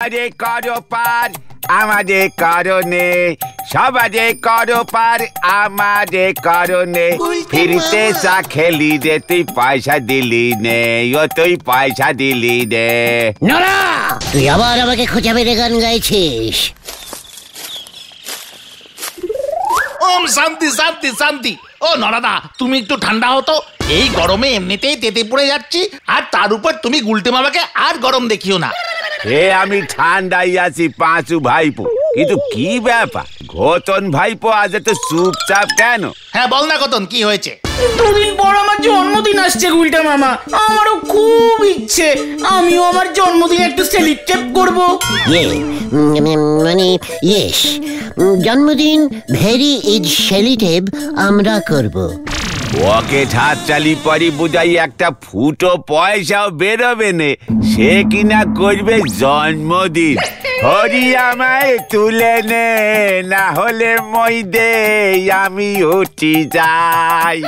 আরে করো পার আমাদের কারণে, সবারে করো পার আমাদের কারণে। ফিরতে চা খেলি রে, তুই পয়সা দিলি নে, ও তুই পয়সা দিলি নে। নরা, তুই আবার আমাকে খোঁচা মেরে গান গাইছিস। ওম শান্তি শান্তি শান্তি। ও নরাদা, তুমি একটু ঠান্ডা হতো। এই গরমে এমনিতেই তেতে পড়ে যাচ্ছি, আর তার উপর তুমি গুলটে মামাকে আর গরম দেখিও না। আমি ঠান্ডাই আছি পাঁচু ভাইপো, কিন্তু কি ব্যাপার ঘটন ভাইপো আজ এত চুপচাপ কেন? হ্যাঁ বল না ঘটন, কি হয়েছে? দুদিন পর আমার জন্মদিন আসছে গুলটে মামা, আমারও খুব ইচ্ছে আমিও আমার জন্মদিন একটু সেলিব্রেট করব। মানে ইয়েস, জন্মদিন ভেরি ইজ সেলিব্রেট আমরা করব। ওকে হাত চালি পরি বুঝাই একটা ফুটো পয়সাও বেরোবে নে, সে কিনা করবে জন্মদিন। হরি আমায় তুলে নে, না হলে মই দে আমি উঠি যাই।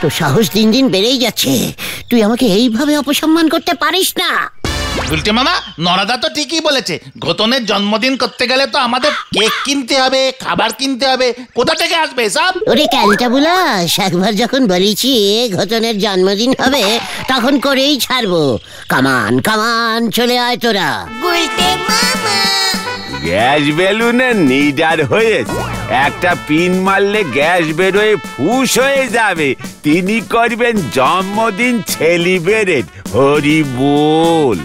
তো সাহস দিন দিন বেড়েই যাচ্ছে, তুই আমাকে এইভাবে অপসম্মান করতে পারিস না। গুলটে মামা, নরাদা তো ঠিকই বলেছে, ঘটনের জন্মদিন করতে গেলে তো আমাদের কেক কিনতে হবে, খাবার কিনতে হবে, কোথা থেকে আসবে সব? ওরে ক্যালটা বুলাস, একবার যখন বলেছি ঘটনের জন্মদিন হবে তখন করেই ছাড়বো। কামান কামান চলে আয় তোরা। গ্যাস বেলুনে নিডার হয়েছে, একটা পিন মারলে গ্যাস বেরোয় ফুস হয়ে যাবে। তিনি করবেন জন্মদিন সেলিব্রেট। হরি বল।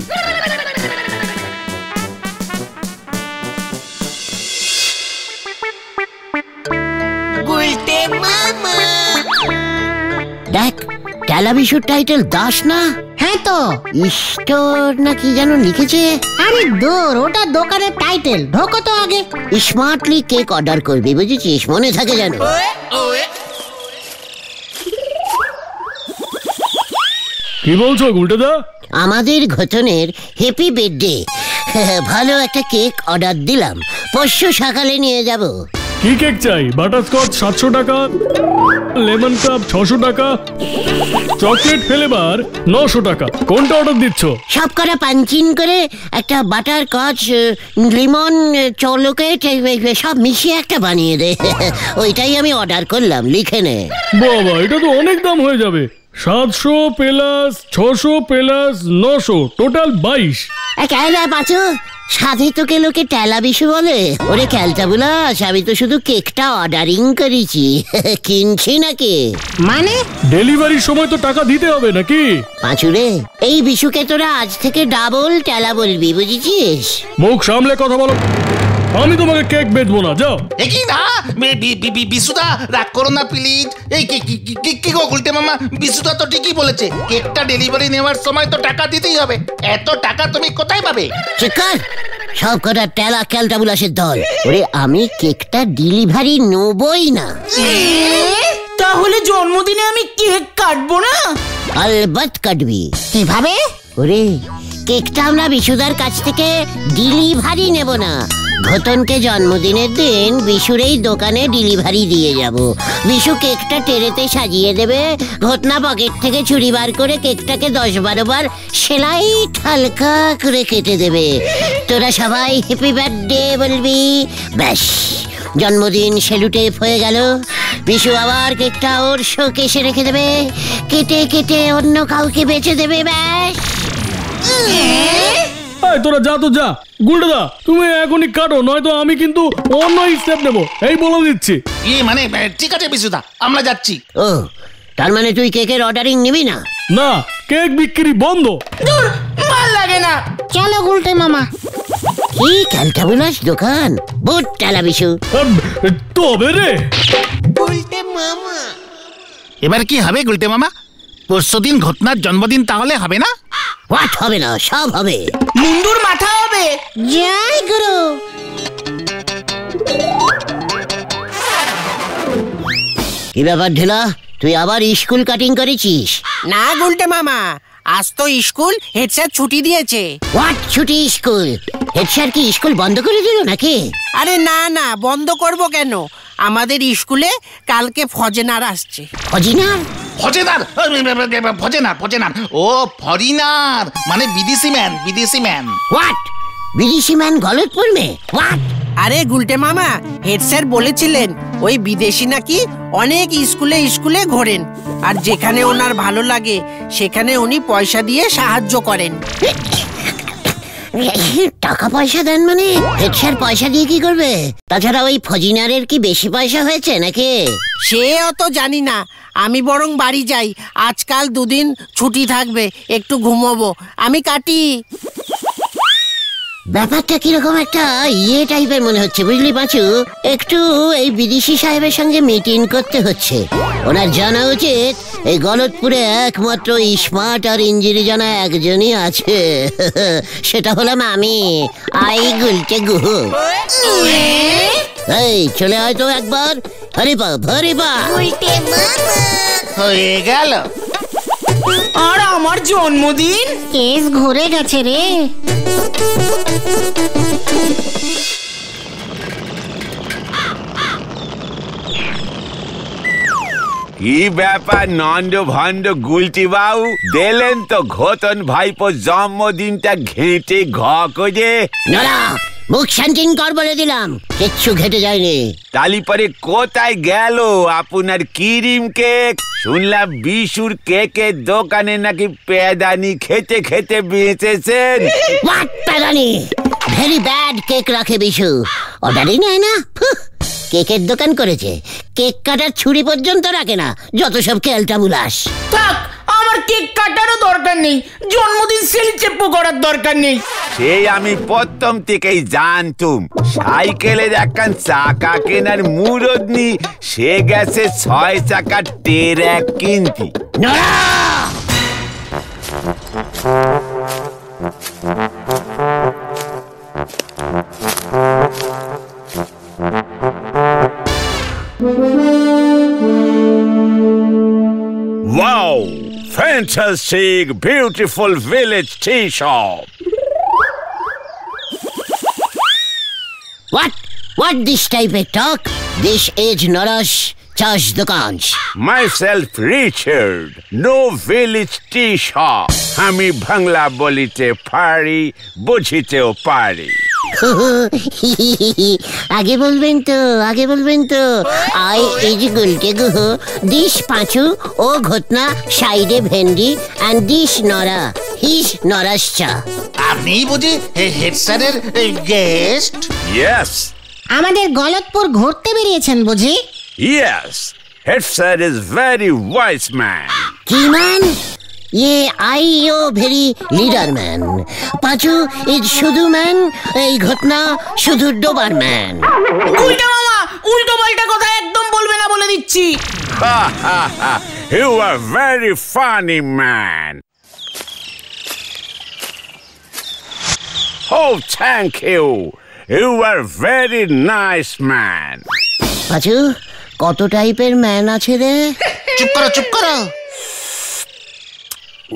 দেখ, টেলিভিশন টাইটেল দাস না? হ্যাঁ তো, স্টোর না কি যেন লিখেছে। আরে দূর, ওটা দোকানের টাইটেল। ঢোকো তো আগে। স্মার্টলি কেক অর্ডার করবি, বুঝেছিস? মনে থাকে যেন। কি বলছো গুলটেদা? আমাদের ঘটনের হ্যাপি বার্থডে, ভালো একটা কেক অর্ডার দিলাম, পরশু সকালে নিয়ে যাব। কি কেক চাই? বাটারস্কচ 700 টাকা, লেমন কাপ 600 টাকা, চকলেট ফ্লেভার 900 টাকা। কোনটা অর্ডার দিচ্ছ? সব কটা পাঞ্চিন করে একটা বাটার কচ, লিমন, চকলেট সব মিশিয়ে একটা বানিয়ে দে। ওইটাই আমি অর্ডার করলাম, লিখে নে। বাবা, এটা তো অনেক দাম হয়ে যাবে। 700 প্লাস 600 প্লাস 900, টোটাল 22। পাঁচু, সাধে তোকে লোকে টেলা বিশু বলে? ওরে ক্যালটা বুলাস, আমি তো শুধু কেকটা অর্ডারিং করেছি, কিনছি নাকি। মানে ডেলিভারির সময় তো টাকা দিতে হবে নাকি? পাঁচুরে, এই বিশুকে তোরা আজ থেকে ডাবল টেলা বলবি, বুঝেছিস? মুখ সামলে কথা বলো, আমি তোমাকে কেক বেচবো না, যাও। কি না বিশুদা, রাগ করো না প্লিজ। এই কি গো গুলটে মামা, বিশুদা তো ঠিকই বলেছে, কেকটা ডেলিভারি নেওয়ার সময় তো টাকা দিতেই হবে। এত টাকা তুমি কোথায় পাবে? চিকার, সব কটা টেলা ক্যালটা বুলাসের দল। ওরে আমি কেকটা ডেলিভারি নেবই না। তাহলে জন্মদিনে আমি কেক কাটবো না? আলবাত কাটবি। কিভাবে? ওরে, কেকটা আমরা বিশুদার কাছ থেকে ডেলিভারি নেব না, ঘটনকে জন্মদিনের দিন বিশুর এই দোকানে ডেলিভারি দিয়ে যাব। বিশু কেকটা টেরেতে সাজিয়ে দেবে, ঘটনা পকেট থেকে ছুরি বার করে কেকটাকে 10-12 বার সেলাই হালকা করে কেটে দেবে। তোরা সবাই হ্যাপি বার্থডে বলবি, ব্যাস জন্মদিন সেলুটেপ হয়ে গেল। বিশু আবার কেকটা ওর শোকেসে রেখে দেবে, কেটে কেটে অন্য কাউকে বেচে দেবে, ব্যাস। তোরা যা তো যা। গুলটেদা, তুমি এখনই কাটো, নয়তো আমি কিন্তু অন্য স্টেপ নেবো, এই বলে দিচ্ছি। মানে ঠিক আছে বিশুদা, আমরা যাচ্ছি। ও, তার মানে তুই কেকের অর্ডারিং নিবি না? না, কেক বিক্রি বন্ধ। দূর, ভাল লাগে না। চলো গুলটে মামা। কি ক্যালটা বুলাস দোকান, বুট টেলা বিশু। তবে রে গুলটে মামা, এবার কি হবে গুলটে মামা? পরশুদিন ঘটনার জন্মদিন, তাহলে হবে না? হোয়াট হবে না? সব হবে। মুন্ডুর মাথা হবে। জয় গুরু। কি ব্যাপার ঢেলা, তুই আবার স্কুল কাটিং করেছিস? না গুলটে মামা, আজ তো স্কুল হেড স্যার ছুটি দিয়েছে। হোয়াট ছুটি? স্কুল হেড স্যার কি স্কুল বন্ধ করে দিল নাকি? আরে না না, বন্ধ করব কেন? আমাদের স্কুলে কালকে ফজেনার আসছে। ফজিনার? ফজেদার, ফজেনার, ও ফরিনার, মানে বিদেশি ম্যান। হোয়াট? বিদেশি ম্যান গলতপুর মে? হোয়াট? আরে গুলটে মামা, হেড স্যার বলেছিলেন ওই বিদেশি নাকি অনেক স্কুলে ঘোরেন, আর যেখানে ওনার ভালো লাগে সেখানে উনি পয়সা দিয়ে সাহায্য করেন। টাকা পয়সা দেন মানে? হেড স্যার পয়সা দিয়ে কি করবে? তাছাড়া ওই ফজিনারের কি বেশি পয়সা হয়েছে নাকি? সে অত জানি না, আমি বরং বাড়ি যাই, আজকাল 2 দিন ছুটি থাকবে, একটু ঘুমোবো, আমি কাটি। ব্যাপারটা কিরকম একটা টাইপের মনে হচ্ছে, বুঝলি পাঁচু? একটু এই বিদেশি সাহেবের সঙ্গে মিটিং করতে হচ্ছে। ওনার জানা উচিত এই গলতপুরে একমাত্র স্মার্ট আর ইঞ্জিনি জানা একজনই আছে, সেটা হলাম আমি, আই গুলটে গুহু। এই চলে আয় তো একবার, হরিপা। হয়ে গেল। আর আমার জন্মদিন? কেস ঘুরে গেছে রে। কি ব্যাপার নন্দ ভন্ড গুলটি বাবু, দিলেন তো ঘোতন ভাইপোর জন্মদিনটা ঘেঁটে ঘ করে। নড়া, মুখ শান্তিন কর বলে দিলাম, কিচ্ছু ঘেটে যায়নি। তালি পরে কোথায় গেল আপনার ক্রিম কেক? শুনলাম বিশুর কেকের দোকানে নাকি পেদানি খেতে খেতে বেঁচেছেন। হোয়াট পেদানি? ভেরি ব্যাড কেক রাখে বিশু, অর্ডারই নেয় না। কেকের দোকান করেছে, কেক কাটার ছুরি পর্যন্ত রাখে না, যত সব কেলটা বুলাস। থাক, আমার কেক কাটারও দরকার নেই, জন্মদিন সেলিব্রেট করার দরকার নেই। সেই আমি প্রথম থেকেই জানতুম, সাইকেলের একখান চাকা কেনার মুরদ নি, সে গেছে 6 চাকা tractor কিনতি। Wow! Fantastic, beautiful village tea shop. What this type of talk? This is Nara's Chas Dukans. Myself Richard, no village tea shop. আমি বাংলা বলিতে পারি, বুঝিতেও পারি। আগে বলবেন তো আই ইজ গুলটে গুহু, দিস পাঁচু ও ঘটনা, সাইডে ভেন্ডি, অ্যান্ড দিস নরা, হিজ নরাস চা। আপনি বুঝি হেড স্যারের গেস্ট? Yes, আমাদের গলতপুর ঘুরতে বেরিয়েছেন বুঝি? yes. Head sir is very wise man. কি ম্যান? আইও very leader man. Panchu is শুধু ম্যান, এই ঘটনা শুধু ডোবার ম্যান। উল্টা মামা, উল্টো পাল্টা কথা একদম বলবে না বলে দিচ্ছি। Ha ha ha! You are very funny man. Oh, thank you. You are very nice man. পাঁচু, কত টাইপের ম্যান আছে রে? চুপ করো।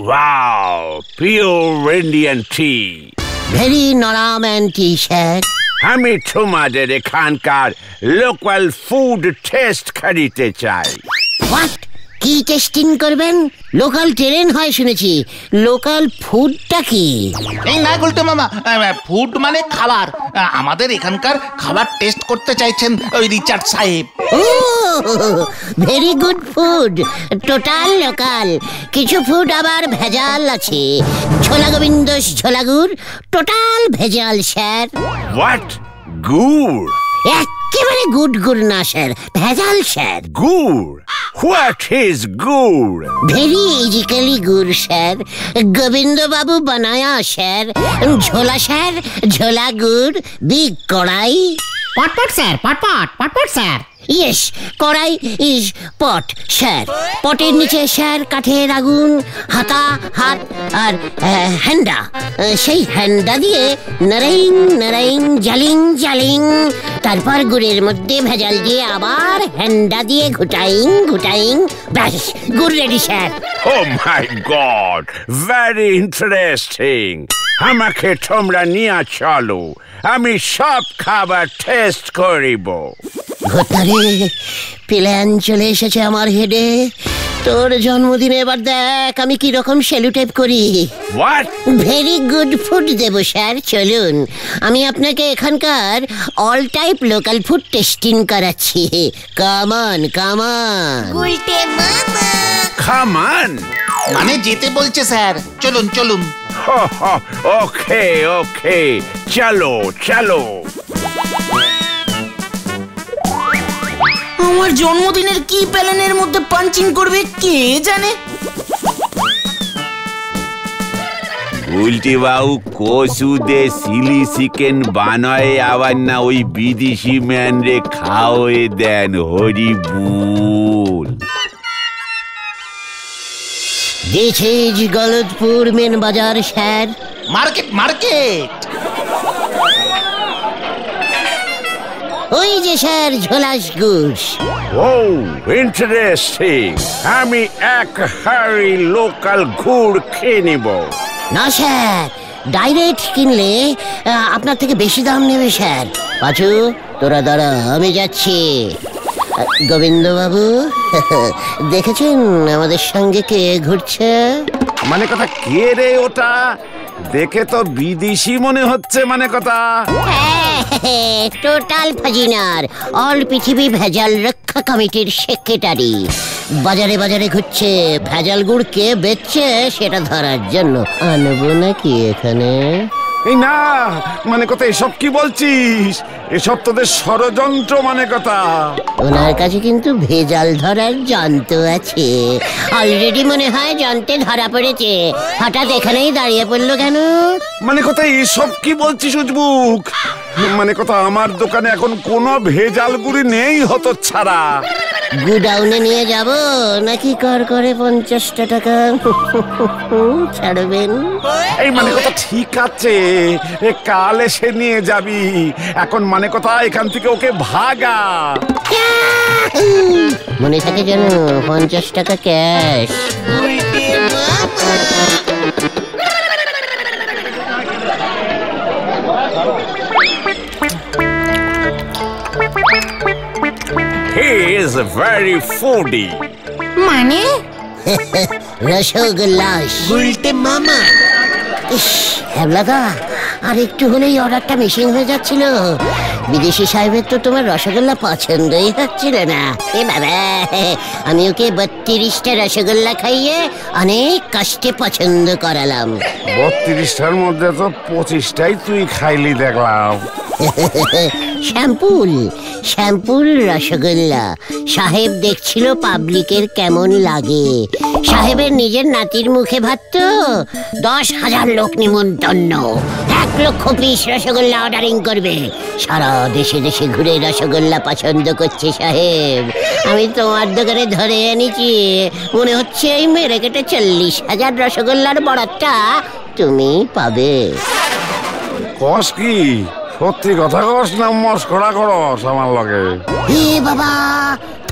Wow, pure Indian tea. Very নরা ম্যান টি স্যার। আমি তোমাদের এখানকার লোকাল ফুড টেস্ট করিতে চাই। হোয়াট? কি টেস্টিং করবেন? লোকাল ট্রেন হয় শুনেছি, লোকাল ফুডটা কি? এই না গুলটে মামা, ফুড মানে খাবার, আমাদের এখানকার খাবার টেস্ট করতে চাইছেন ওই রিচার্ড সাহেব। ও very good food, total local, কিছু ফুড আবার ভেজাল আছে। ছোলা গোবিন্দস ঝোলাগুড় টোটাল ভেজাল স্যার। What? Good? একেবারে গুড না স্যার, ভেজাল sir. Good? What is good? Very ইজিক্যালি গুড স্যার, গোবিন্দ বাবু বানায়া স্যার। ঝোলা স্যার, ঝোলা গুড়, বিগ কড়াই। পটপট স্যার, পটপট স্যার। ইয়েস, কড়াই ইজ পট স্যার। পটের নিচে স্যার কাঠের আগুন, হাত আর হ্যান্ডা, সেই হ্যান্ডা দিয়ে নারাইং জালিং, তারপর গুড়ের মধ্যে ভেজাল দিয়ে আবার হ্যান্ডা দিয়ে ঘুটাইং, ব্যাস গুড় ready sir. Oh my God! Very interesting. আমাকে তোমরা নিয়ে চলো, আমি সব খাবার টেস্ট করিব। ঘটনারে প্ল্যান চলে এসেছে আমার হেডে। তোর জন্মদিনে এবার দেখ আমি কি রকম সেলুটেপ করি। হোয়াট? ভেরি গুড ফুড দেবো স্যার, চলুন আমি আপনাকে এখানকার all type local food testing করাচ্ছি। কামান কামান। খামান? মানে যেতে বলছে স্যার, চলুন চলুন। ওকে ওকে, চলো চলো। আমার জন্মদিনের কি প্ল্যানের মধ্যে পাঞ্চিং করবে কে জানে। উল্টি বাবু কসু দে চিলি চিকেন বানায় আবার না ওই বিদেশি ম্যান রে খাওয়ে দেন। হরি বুল। দিস ইজ গলতপুর মেন বাজার স্যার। Market market. ওই যে স্যার ঝোলাস গুড়। ও ইন্টারেস্টিং। আমি এক হাড়ি লোকাল গুড় খেয়ে নিব। না স্যার, ডাইরেক্ট কিনলে আপনার থেকে বেশি দাম নেবে স্যার। পাঁচু তোরা দাঁড়া, আমি যাচ্ছি। গোবিন্দ বাবু দেখেছেন আমাদের সঙ্গে কে ঘুরছে? মানে কথা কে রে ওটা? দেখে তো বিদেশি মনে হচ্ছে। মানে কথা টোটাল ফাজিনার, অল পৃথিবী ভেজাল রক্ষা কমিটির সেক্রেটারি। বাজারে বাজারে ঘুরছে, ভেজাল গুড় কে বেচছে সেটা ধরার জন্য। আনবো নাকি এখানে? এই না, মানে কথা এসব কি বলছিস? এসব তোদের ষড়যন্ত্র। মানে কথা ওনার কাছে কিন্তু ভেজাল ধরার যন্ত্র আছে। অলরেডি মনে হয় যন্ত্রে ধরা পড়েছে। হঠাৎ এখানেই দাঁড়িয়ে পড়লো কেন? মানে কথা এসব কি বলছিস উজবুক? মানে কথা আমার দোকানে এখন কোনো ভেজাল গুড়ি নেই হতো ছাড়া। গুডাউনে নিয়ে যাব নাকি কর করে 50টা টাকা ছাড়বেন? এই মানে কথা ঠিক আছে, কাল এসে নিয়ে যাবি। এখন মানে কথা এখান থেকে ওকে ভাগা। মনে থাকে যেন 50 টাকা cash. He is very foodie. মানে রসগোল্লাস উল্টে মামা। ইস হ্যাবলাদা, আর একটু হলেই অর্ডারটা মিসিং হয়ে যাচ্ছিল। বিদেশি সাহেবের তো তোমার রসগোল্লা পছন্দই হচ্ছিল না। এ বাবা, আমি ওকে 32টা রসগোল্লা খাইয়ে অনেক কষ্টে পছন্দ করালাম। 32টার মধ্যে তো 25টাই তুই খাইলি দেখলাম। শ্যাম্পুল শ্যাম্পুল রসগোল্লা। সাহেব দেখছিল পাবলিকের কেমন লাগে। সাহেবের নিজের নাতির মুখে ভাত তো। 10,000 লোক নিমন্ত্রণ, 1 লক্ষ পিস রসগোল্লা অর্ডারিং করবে। সারা দেশে দেশে ঘুরে রসগোল্লা পছন্দ করছে সাহেব। আমি তোমার দোকানে ধরে এনেছি, মনে হচ্ছে এই মেরে কেটে 40,000 রসগোল্লার বরাতটা তুমি পাবে। কস কি? সত্যি কথা কস না মস্করা করস আমার লগে? এ বাবা,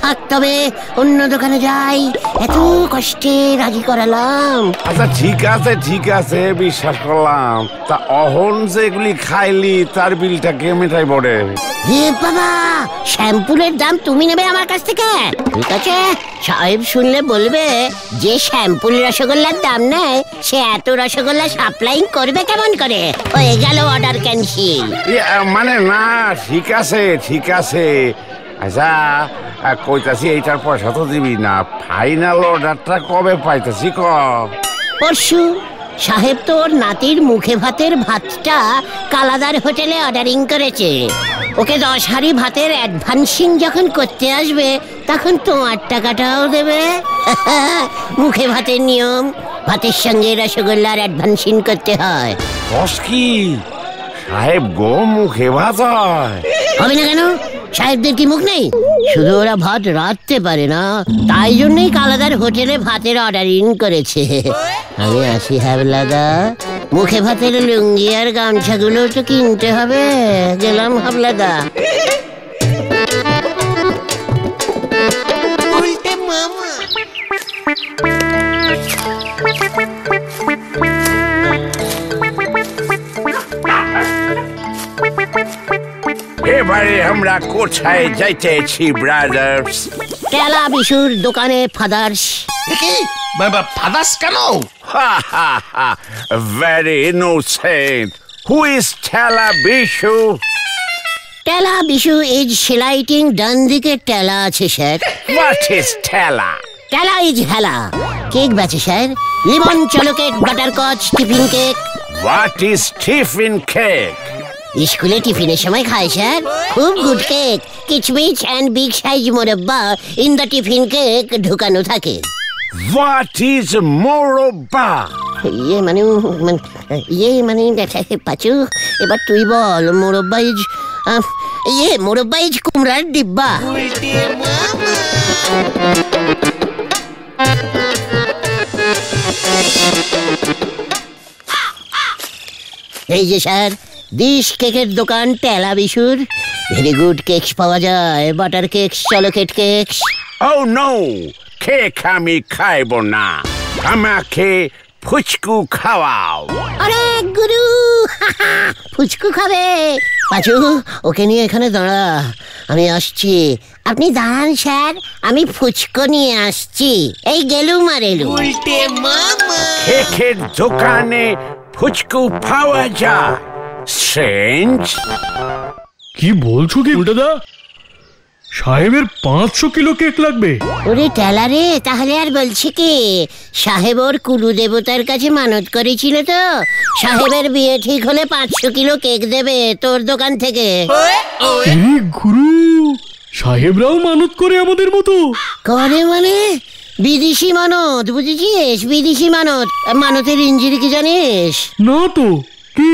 থাক তবে অন্য দোকানে যাই। এত কষ্টে রাজি করালাম। আচ্ছা ঠিক আছে বিশ্বাস করলাম। তা অহন যেগুলি খাইলি তার বিলটা কে মেটাই পড়ে? এ বাবা, শ্যাম্পুলের দাম তুমি নেবে আমার কাছ থেকে? ঠিক আছে, সাহেব শুনলে বলবে যে শ্যাম্পুল রসগোল্লার দাম নেয় সে এত রসগোল্লা সাপ্লাই করবে কেমন করে। হয়ে গেল অর্ডার ক্যান্সেল। মানে না, ঠিক আছে। আচ্ছা কইতাছি এইটার পয়সা তো দিবি না। ফাইনাল অর্ডারটা কবে পাইতেছি ক? পরশু। সাহেব তো ওর নাতির মুখে ভাতের ভাতটা কালাদার হোটেলে অর্ডারিং করেছে। ওকে 10 হাঁড়ি ভাতের অ্যাডভান্সিং যখন করতে আসবে তখন তোমার টাকাটাও দেবে। মুখে ভাতের নিয়ম, ভাতের সঙ্গে রসগোল্লার অ্যাডভান্সিং করতে হয়। কস কি? সাহেব গো মুখে ভাত হয়? হবে না কেন? সাহেবদের কি মুখ নেই? শুধু ওরা ভাত রাঁধতে পারে না, তাই জন্যই কালাদার হোটেলে ভাতের অর্ডারিং করেছে। আমি আসি হাবলাদা, মুখে ভাতের লুঙ্গি আর গামছাগুলো তো কিনতে হবে। গেলাম হাবলাদা। উল্টে মামা। এবারে আমরা কোথায় যাইতেছি ব্রাদার্স? টেলা বিশুর দোকানে ফাদার্স। কি ফাদার্স কেন? Very innocent. Who is Tela Bishu? টেলা বিশু ইজ সেলাইটিং ডান দিকে টেলা আছে স্যার। What is Tela? টেলা ইজ হেলা। কেক বেচে sir, lemon chocolate butterscotch tiffin cake. What is tiffin cake? স্কুলে টিফিনের সময় খায় স্যার, খুব গুড কেক। কিচমিচ অ্যান্ড বিগ সাইজ মোরব্বা ইন দ্য টিফিন কেক ঢুকানো থাকে। What is Moroba? পাচু, এবার তুই বল। মোরব্বা ইজ কুমড়ার ডিব্বা। এই যে স্যার, ডিশ কেকের দোকান টেলা বিশুর। ভেরি গুড কেকস পাওয়া যায়, butter cakes, chocolate cakes. Oh no! Cake আমি খাইব না, আমাকে ফুচকু খাওয়াও। আরে গুরু, ফুচকু খাবে? পাচু, ওকে নিয়ে এখানে দাঁড়া, আমি আসছি। আপনি দাঁড়ান স্যার, আমি ফুচকু নিয়ে আসছি। এই গেলুম আর এলুম। কেকের দোকানে ফুচকু পাওয়া যায়? স্ট্রেঞ্জ। কি বলছো কি উল্টাদা? সাহেবের 500 কিলো কেক লাগবে? ওরে টেলা রে, তাহলে আর বলছি কি, সাহেব ওর কুলু দেবতার কাছে মানত করেছিল তো, সাহেবের বিয়ে ঠিক হলে 500 কিলো কেক দেবে তোর দোকান থেকে। এই গুরু, সাহেবরাও মানত করে আমাদের মতো? করে মানে বিদেশি মানত, বুঝেছিস? বিদেশি মানত। মানতের ইঞ্জিরি কি জানিস? না তো, কি?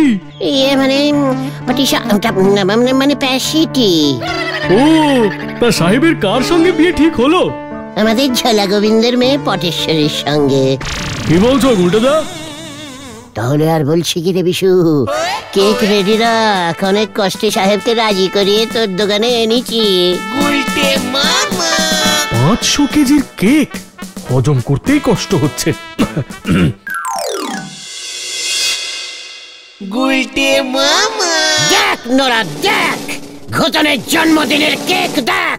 মানে প্যাসিটি। ও, তা সাহেবের কার সঙ্গে বিয়ে ঠিক হলো? আমাদের ঝোলা গোবিন্দের মেয়ে পটেশ্বরীর সঙ্গে। কি বলছো উল্টাদা? তাহলে আর বলছি কি রে বিশু, কেক রেডি রাখ, অনেক কষ্টে সাহেবকে রাজি করিয়ে তোর দোকানে এনেছি। 500 কেজির কেক হজম করতেই কষ্ট হচ্ছে। দেখ নোরা, দেখ ঘটনের জন্মদিনের কেক দেখ।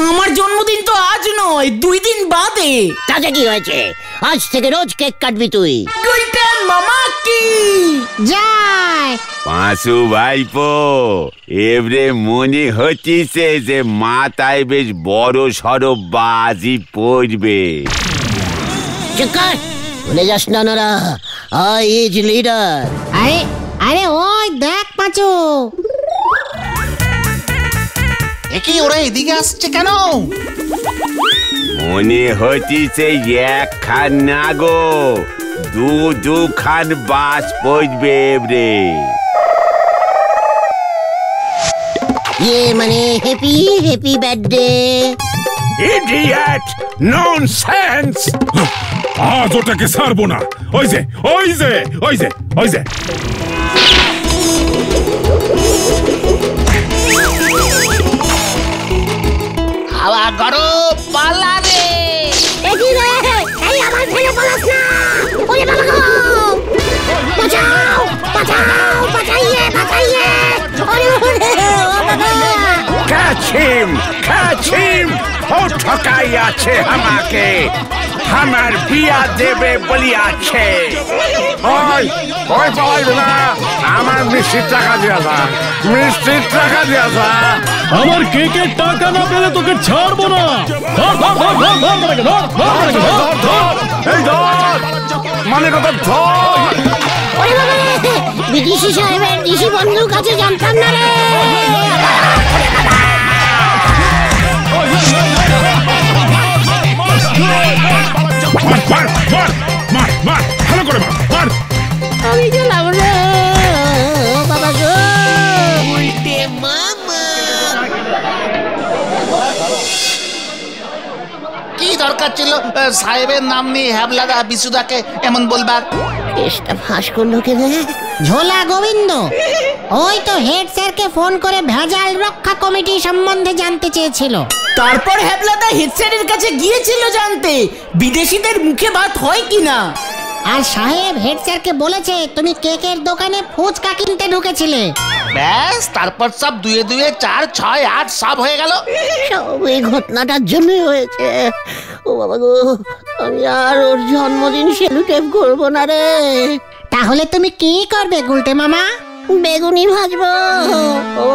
আমার জন্মদিন তো আজ নয়, 2 দিন বাদে। তাতে কি হয়েছে? আজ থেকে রোজ কেক কাটবি তুই। গুলটেন মামা কি যায়। পাঁচু ভাইপো, এবারে মনে হচ্ছে যে মাথায় বেশ বড় সড়ো বাজি পড়বে। চুপ কর, ভুলে যাস না নোরা, আই ইজ লিডার। আরে ওই দেখ পাঁচু। কি ওরা এদিকে আসছে কেন? মনে হচ্ছে এক খান না গো, দু খান বাস পড়বে এবারে। মানে happy happy birthday. Idiot, nonsense. আজ ওটাকে ছাড়বো না। ওই যে ওই যে ওই যে ওই যে হাওয়া গরম, পালা রে। এই রে, এই আমার ফেলে পালাস না। ওরে বাবা গো, বাঁচাও বাঁচাও, বাঁচাইয়ে বাঁচাইয়ে। ওরে বাবা, Catch him! Catch him! ও ঠকাই আছে আমাকে, আমার বিয়া দেবে বলিয়াছে। ওই ওই পাওয়াই না, আমার মিষ্টির টাকা দিয়া যা, মিষ্টির টাকা দিয়া যা। আমার কেকের টাকা না পেলে তোকে ছাড়বো না। এই ধর, মানে কথা ধর। ওরে বাবা, বিদেশি সাহেবের দেশি বন্ধুর কাছে জানতাম না রে। মার মার মার মার, ভালো করে মার মার। আমি গেলাম রে বাবা গো। কি দরকার ছিল সাহেবের নাম নিয়ে হ্যাবলাদা বিশুদাকে এমন বলবার? কেসটা ফাঁস করলো কে রে? ঝোলা গোবিন্দ ওই তো হেড স্যারকে ফোন করে ভেজাল রক্ষা কমিটি সম্বন্ধে জানতে চেয়েছিল। তারপর হ্যাবলাদা হেড স্যারের কাছে গিয়েছিল জানতে বিদেশিদের মুখে ভাত হয় কিনা। আর সাহেব হেড স্যারকে বলেছে তুমি কেকের দোকানে ফুচকা কিনতে ঢুকেছিলে। ব্যাস তারপর সব 2 এ 2 4 6 8 সব হয়ে গেল। সব এই ঘটনাটার জন্যই হয়েছে। ও বাবা গো, আমি আর ওর জন্মদিন সেলিব্রেট করবো না রে। তাহলে তুমি কি করবে গুলটে মামা? বেগুনি ভাজবো। ও